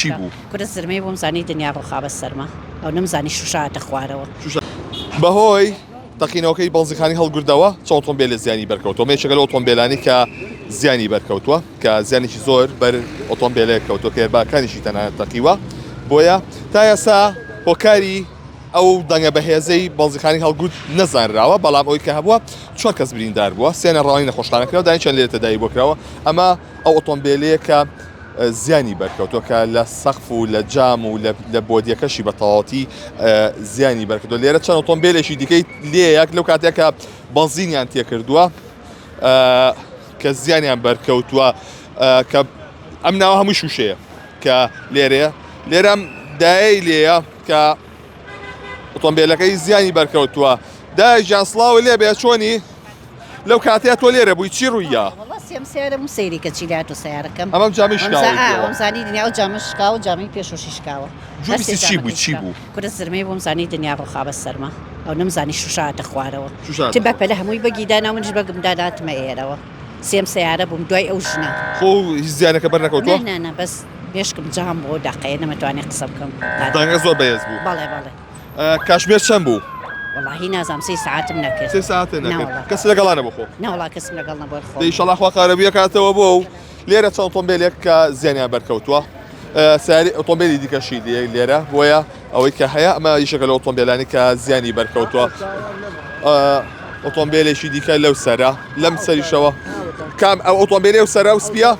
چی بوو؟ کورە زرمەی بۆم زانی دنیا ڕۆخا بە سەرما ئەو نەمزانی شوشاتە خوارەوە بەهۆی تەقینەوەکەی بەڵزیخانی هەڵگردەوە چەند ئۆتۆمبیلە زیانی بەرکەوتەوە مێچەکە لە ئۆتۆمبیلانی کە زیانی بەرکەوتووە کە زیانێکی زۆر بەر ئۆتۆمبیلەیە کەوتووە کە هێرباکانیشی تەنانەت تەقیوە بۆیە تا ئێستا هۆکاری ئەو دەنگە بەهێزەی بەڵزیخانی هەڵگرت نەزانراوە بەڵام ئەوی کە هەبووە چوار کەس بریندار بووە سێنە ڕاوی نەخۆشخانەکەەوە داین چەند لێرە تەدایی بۆ کراوە ئەمە ئەو ئۆتۆمبیلەیە کە زیانی بەرکەوتووە کە لە سەقف و لە جام و لە بۆدیەکەشی بە تەواوەتی زیانی بەرکردو لێرە چەند ئۆتۆمبیلێکی دیکەی لێ یەک لەو کاتێکە بەنزینیان تێکردووە کە زیانیان بەرکەوتووە کە ئەم ناوە هەموو شوشەیە کە لێرەیە لێرەم دایەی لێیە کە ئۆتۆمبیلەکەی زیانی بەرکەوتووە دای ژانسڵاوی لێ بێ چۆنی لەو کاتەیە تۆ لێرە بووی چی ڕوویە؟ سێم سیارم سەیری کە چیلات و سیارەکەم ئەمەم جامی شکاوە ئەم زانی دنیا و جامە شکاوە و جامی پێشۆشی شکاوە جوویستی چی بوو چی بوو؟ کورە زرمەی بۆم زانی دنیا ڕۆخا بە سەرما ئەو نەمزانی شوشاتە خوارەوە شوشاتە. تیم بەپەلە هەمووی بەگیدانا منش بەگمداداتمە ئێرەوە سێم سیارە بووم دوای ئەو ژنە خۆ هیچ زیانەکە بەرنەکەوتووە؟ نانە بەس مێشکم جام بۆ داقەیە نەمەتوانێت قسە بکەم دەنگە زۆر بەهێز بوو بەڵێ بەڵێ کاشمێر چەند بوو؟ وەڵاهی نازام سێ ساعتم نەکرد سێ ساعتە نەکرد کەس لەگەڵانە بخۆ ناوڵا کەسم لەگەڵ نەبەر خۆ ئینشەڵا خوا قارەبیە کاتەوە بۆ و لێرە چەند ئۆتۆمبیلێک کە زیانیان بەرکەوتووە ساری ئۆتۆمبیلی دیکەشی لێرە بۆیە ئەوەی کە هەیە ئەمە یشەکە لە ئۆتۆمبیلانی کە زیانی بەرکەوتووە ئۆتۆمبیلێکی دیکە لەو سەرە لەم سەریشەوە کام ئەو ئۆتۆمبیلی و سەرە و سپیە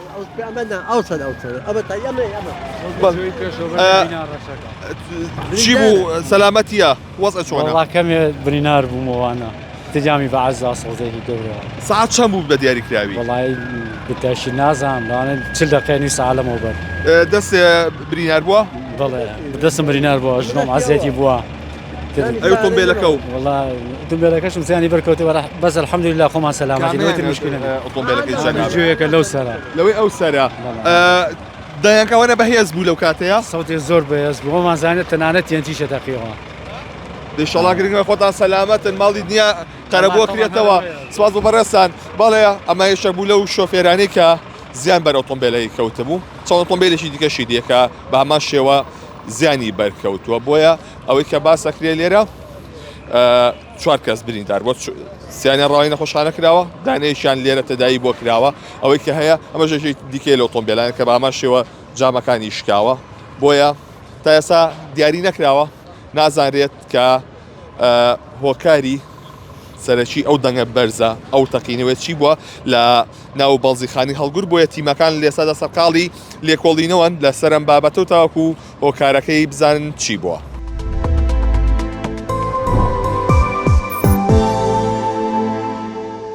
چی بوو سەلامەتیە وەزە چۆنە؟ والله کەمێ برینار بوومەوانە تجامی بەعەزا سەڵزێکی گەورەوە ساعت چەند بوو بە دیاریکراوی؟ وڵی بتەشی نازانم لاانە چل دقیقی ساعلەمەوە بەر دەست برینار بووە؟ بڵێ بدەستم برینار بووە ژنۆم عزیەتی بووە ئەو ئۆتۆمبیلەکە و ئۆتۆمبیلەکەشم زیانی بەرکەوتەوە بەس الحەمدولله خۆمان سەلامەتی نوێتر مشکلە ئۆتۆمبیلەکەی زیانی جوێیەکە لەو سەرە لەوەی ئەو سەرە دەیانکەوەنە بەهێز بوو لەو کاتەیە سەوتی زۆر بەهێز بوو خۆمان زانێت تەنانەت یەنتیشە دەقیەوە دەیشەڵا گرنگە خۆتان سەلامەتن ماڵی دنیا قەرەبووە کرێتەوە سواز و بەڕێستان بەڵێ ئەمە یەشە بوو لەو شۆفێرانەی کە زیان بەر ئۆتۆمبیلەی کەوتە بوو چەند ئۆتۆمبیلێکی دیکەشی دیەکە بە هەمان شێوە زیانی بەرکەوتووە بۆیە ئەوەی کە باسەکرێ لێرە چوار کەس بریندار بۆ سییانیان ڕاوی نەخۆشانە کراوە دانەیەشیان لێرە تەدایی بۆ کراوە ئەوەی کە هەیە ئەمە ژێژی دیکەی لە ئۆتۆمبیلان کە بە هەمان شێوە جامەکانی شکاوە بۆیە تا ئێستا دیاری نەکراوە نازانرێت کە هۆکاری سەرەکی ئەو دەنگە بەرزە ئەو تەقینەوەێت چی بووە لە ناو بەڵزیخانی هەڵگرت بۆیە تیمەکان لێسادا سەرقاڵی لێکۆڵینەوەن لە سەرم بابەتە و تاوەکو هۆکارەکەی بزانن چی بووە.